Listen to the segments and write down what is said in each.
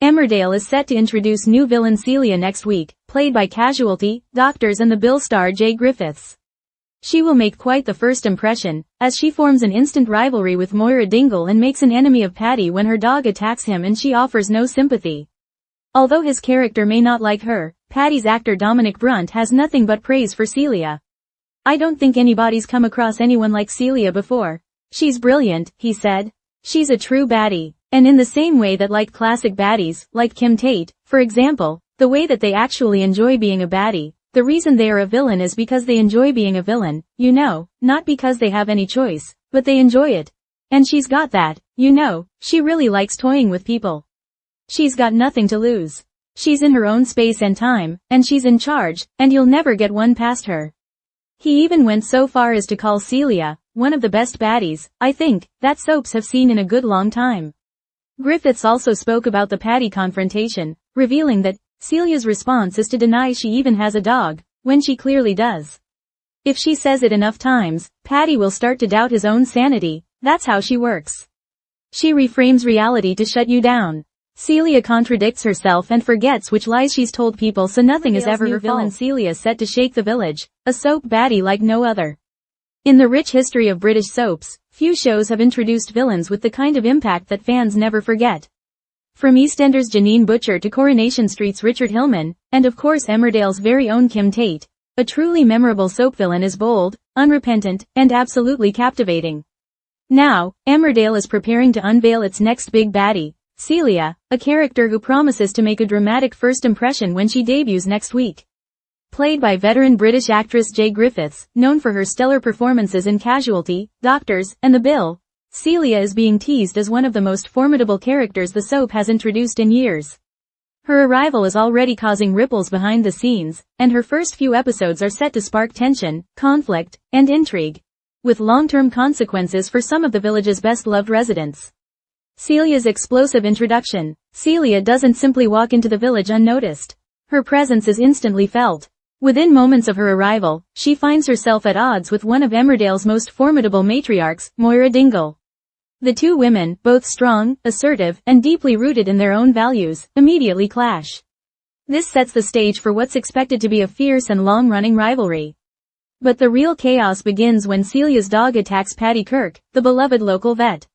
Emmerdale is set to introduce new villain Celia next week, played by Casualty, Doctors and the Bill star Jay Griffiths. She will make quite the first impression, as she forms an instant rivalry with Moira Dingle and makes an enemy of Paddy when her dog attacks him and she offers no sympathy. Although his character may not like her, Paddy's actor Dominic Brunt has nothing but praise for Celia. "I don't think anybody's come across anyone like Celia before. She's brilliant," he said. "She's a true baddie. And in the same way that like classic baddies, like Kim Tate, for example, the way that they actually enjoy being a baddie, the reason they are a villain is because they enjoy being a villain, you know, not because they have any choice, but they enjoy it. And she's got that, you know, she really likes toying with people. She's got nothing to lose. She's in her own space and time, and she's in charge, and you'll never get one past her." He even went so far as to call Celia one of the best baddies, I think, that soaps have seen in a good long time. Griffiths also spoke about the Paddy confrontation, revealing that Celia's response is to deny she even has a dog, when she clearly does. If she says it enough times, Paddy will start to doubt his own sanity. That's how she works. She reframes reality to shut you down. Celia contradicts herself and forgets which lies she's told people, so nothing is ever her villain. Celia set to shake the village, a soap baddie like no other. In the rich history of British soaps, few shows have introduced villains with the kind of impact that fans never forget. From EastEnders' Janine Butcher to Coronation Street's Richard Hillman, and of course Emmerdale's very own Kim Tate, a truly memorable soap villain is bold, unrepentant, and absolutely captivating. Now, Emmerdale is preparing to unveil its next big baddie, Celia, a character who promises to make a dramatic first impression when she debuts next week. Played by veteran British actress Jay Griffiths, known for her stellar performances in Casualty, Doctors, and The Bill, Celia is being teased as one of the most formidable characters the soap has introduced in years. Her arrival is already causing ripples behind the scenes, and her first few episodes are set to spark tension, conflict, and intrigue, with long-term consequences for some of the village's best-loved residents. Celia's explosive introduction. Celia doesn't simply walk into the village unnoticed. Her presence is instantly felt. Within moments of her arrival, she finds herself at odds with one of Emmerdale's most formidable matriarchs, Moira Dingle. The two women, both strong, assertive, and deeply rooted in their own values, immediately clash. This sets the stage for what's expected to be a fierce and long-running rivalry. But the real chaos begins when Celia's dog attacks Paddy Kirk, the beloved local vet.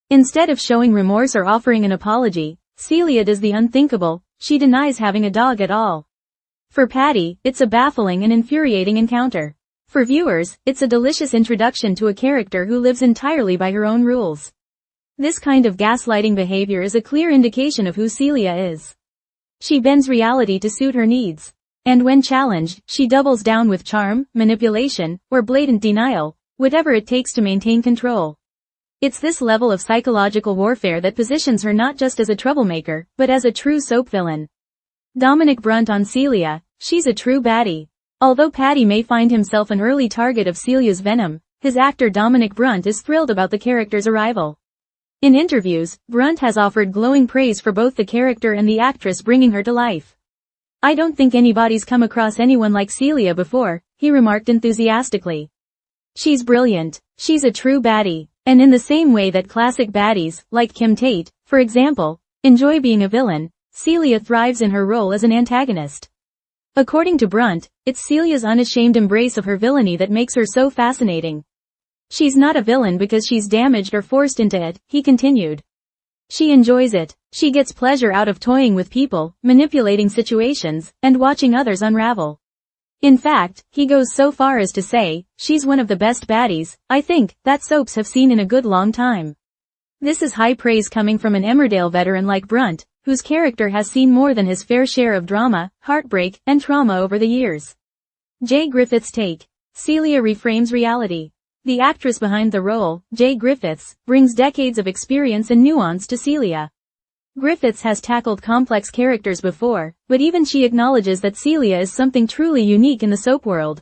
Instead of showing remorse or offering an apology, Celia does the unthinkable. She denies having a dog at all. For Paddy, it's a baffling and infuriating encounter. For viewers, it's a delicious introduction to a character who lives entirely by her own rules. This kind of gaslighting behavior is a clear indication of who Celia is. She bends reality to suit her needs. And when challenged, she doubles down with charm, manipulation, or blatant denial, whatever it takes to maintain control. It's this level of psychological warfare that positions her not just as a troublemaker, but as a true soap villain. Dominic Brunt on Celia. She's a true baddie. Although Paddy may find himself an early target of Celia's venom, his actor Dominic Brunt is thrilled about the character's arrival. In interviews, Brunt has offered glowing praise for both the character and the actress bringing her to life. "I don't think anybody's come across anyone like Celia before," he remarked enthusiastically. "She's brilliant. She's a true baddie. And in the same way that classic baddies, like Kim Tate, for example, enjoy being a villain, Celia thrives in her role as an antagonist." According to Brunt, it's Celia's unashamed embrace of her villainy that makes her so fascinating. "She's not a villain because she's damaged or forced into it," he continued. "She enjoys it. She gets pleasure out of toying with people, manipulating situations, and watching others unravel. In fact, he goes so far as to say, she's one of the best baddies, I think, that soaps have seen in a good long time." This is high praise coming from an Emmerdale veteran like Brunt, whose character has seen more than his fair share of drama, heartbreak, and trauma over the years. Jay Griffiths' take. Celia reframes reality. The actress behind the role, Jay Griffiths, brings decades of experience and nuance to Celia. Griffiths has tackled complex characters before, but even she acknowledges that Celia is something truly unique in the soap world.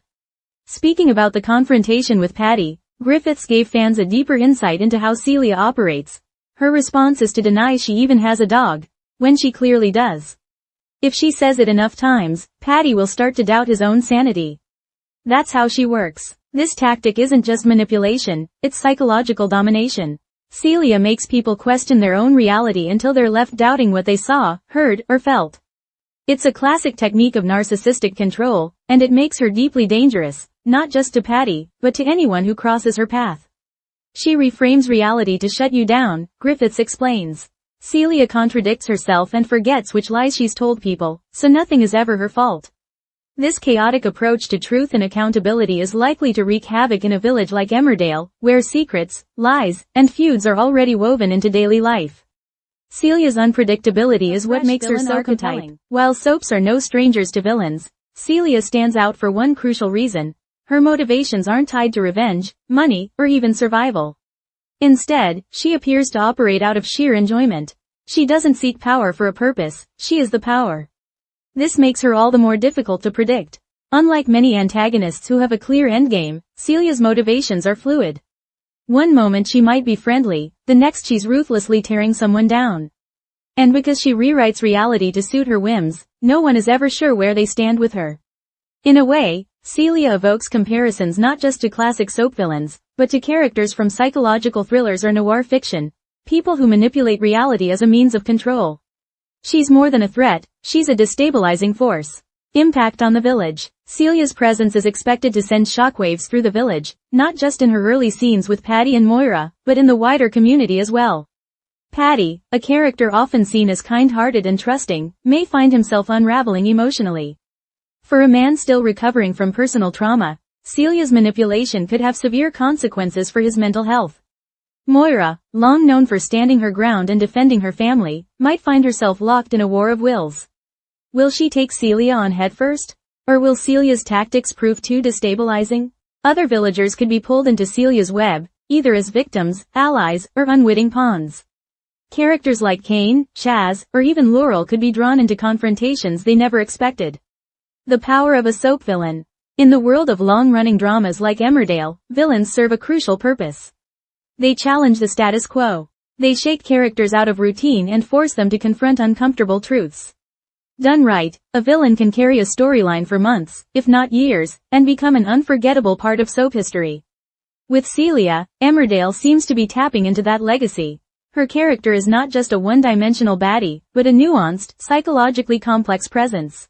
Speaking about the confrontation with Paddy, Griffiths gave fans a deeper insight into how Celia operates. Her response is to deny she even has a dog, when she clearly does. If she says it enough times, Paddy will start to doubt his own sanity. That's how she works. This tactic isn't just manipulation, it's psychological domination. Celia makes people question their own reality until they're left doubting what they saw, heard, or felt. It's a classic technique of narcissistic control, and it makes her deeply dangerous, not just to Patty, but to anyone who crosses her path. She reframes reality to shut you down, Griffiths explains. Celia contradicts herself and forgets which lies she's told people, so nothing is ever her fault. This chaotic approach to truth and accountability is likely to wreak havoc in a village like Emmerdale, where secrets, lies, and feuds are already woven into daily life. Celia's unpredictability is what makes her so compelling. While soaps are no strangers to villains, Celia stands out for one crucial reason. Her motivations aren't tied to revenge, money, or even survival. Instead, she appears to operate out of sheer enjoyment. She doesn't seek power for a purpose, she is the power. This makes her all the more difficult to predict. Unlike many antagonists who have a clear endgame, Celia's motivations are fluid. One moment she might be friendly, the next she's ruthlessly tearing someone down. And because she rewrites reality to suit her whims, no one is ever sure where they stand with her. In a way, Celia evokes comparisons not just to classic soap villains, but to characters from psychological thrillers or noir fiction, people who manipulate reality as a means of control. She's more than a threat, she's a destabilizing force. Impact on the village. Celia's presence is expected to send shockwaves through the village, not just in her early scenes with Patty and Moira, but in the wider community as well. Patty, a character often seen as kind-hearted and trusting, may find himself unraveling emotionally. For a man still recovering from personal trauma, Celia's manipulation could have severe consequences for his mental health. Moira, long known for standing her ground and defending her family, might find herself locked in a war of wills. Will she take Celia on headfirst? Or will Celia's tactics prove too destabilizing? Other villagers could be pulled into Celia's web, either as victims, allies, or unwitting pawns. Characters like Kane, Chaz, or even Laurel could be drawn into confrontations they never expected. The power of a soap villain. In the world of long-running dramas like Emmerdale, villains serve a crucial purpose. They challenge the status quo. They shake characters out of routine and force them to confront uncomfortable truths. Done right, a villain can carry a storyline for months, if not years, and become an unforgettable part of soap history. With Celia, Emmerdale seems to be tapping into that legacy. Her character is not just a one-dimensional baddie, but a nuanced, psychologically complex presence.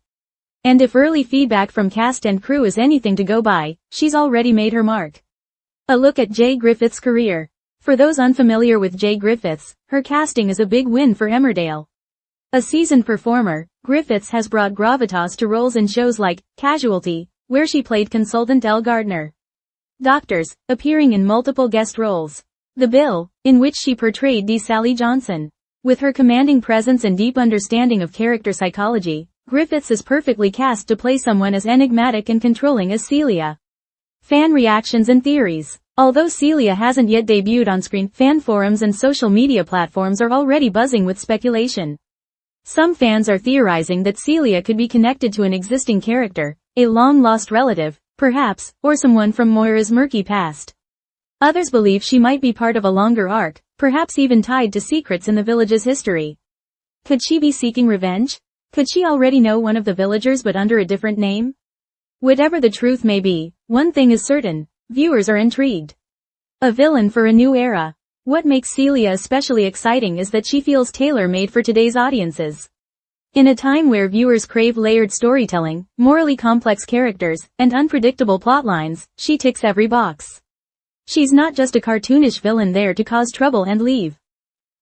And if early feedback from cast and crew is anything to go by, she's already made her mark. A look at Jay Griffiths' career. For those unfamiliar with Jay Griffiths, her casting is a big win for Emmerdale. A seasoned performer, Griffiths has brought gravitas to roles in shows like Casualty, where she played consultant Elle Gardner. Doctors, appearing in multiple guest roles. The Bill, in which she portrayed D. Sally Johnson. With her commanding presence and deep understanding of character psychology, Griffiths is perfectly cast to play someone as enigmatic and controlling as Celia. Fan reactions and theories. Although Celia hasn't yet debuted on screen, fan forums and social media platforms are already buzzing with speculation. Some fans are theorizing that Celia could be connected to an existing character, a long-lost relative, perhaps, or someone from Moira's murky past. Others believe she might be part of a longer arc, perhaps even tied to secrets in the village's history. Could she be seeking revenge? Could she already know one of the villagers but under a different name? Whatever the truth may be, one thing is certain, viewers are intrigued. A villain for a new era. What makes Celia especially exciting is that she feels tailor-made for today's audiences. In a time where viewers crave layered storytelling, morally complex characters, and unpredictable plotlines, she ticks every box. She's not just a cartoonish villain there to cause trouble and leave.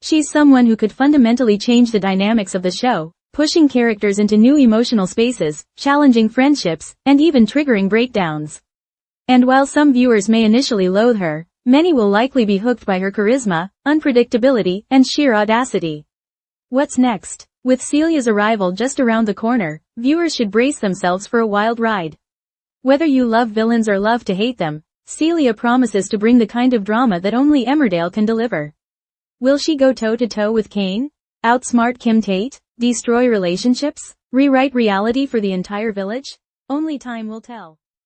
She's someone who could fundamentally change the dynamics of the show, pushing characters into new emotional spaces, challenging friendships, and even triggering breakdowns. And while some viewers may initially loathe her, many will likely be hooked by her charisma, unpredictability, and sheer audacity. What's next? With Celia's arrival just around the corner, viewers should brace themselves for a wild ride. Whether you love villains or love to hate them, Celia promises to bring the kind of drama that only Emmerdale can deliver. Will she go toe-to-toe with Kane? Outsmart Kim Tate? Destroy relationships? Rewrite reality for the entire village? Only time will tell.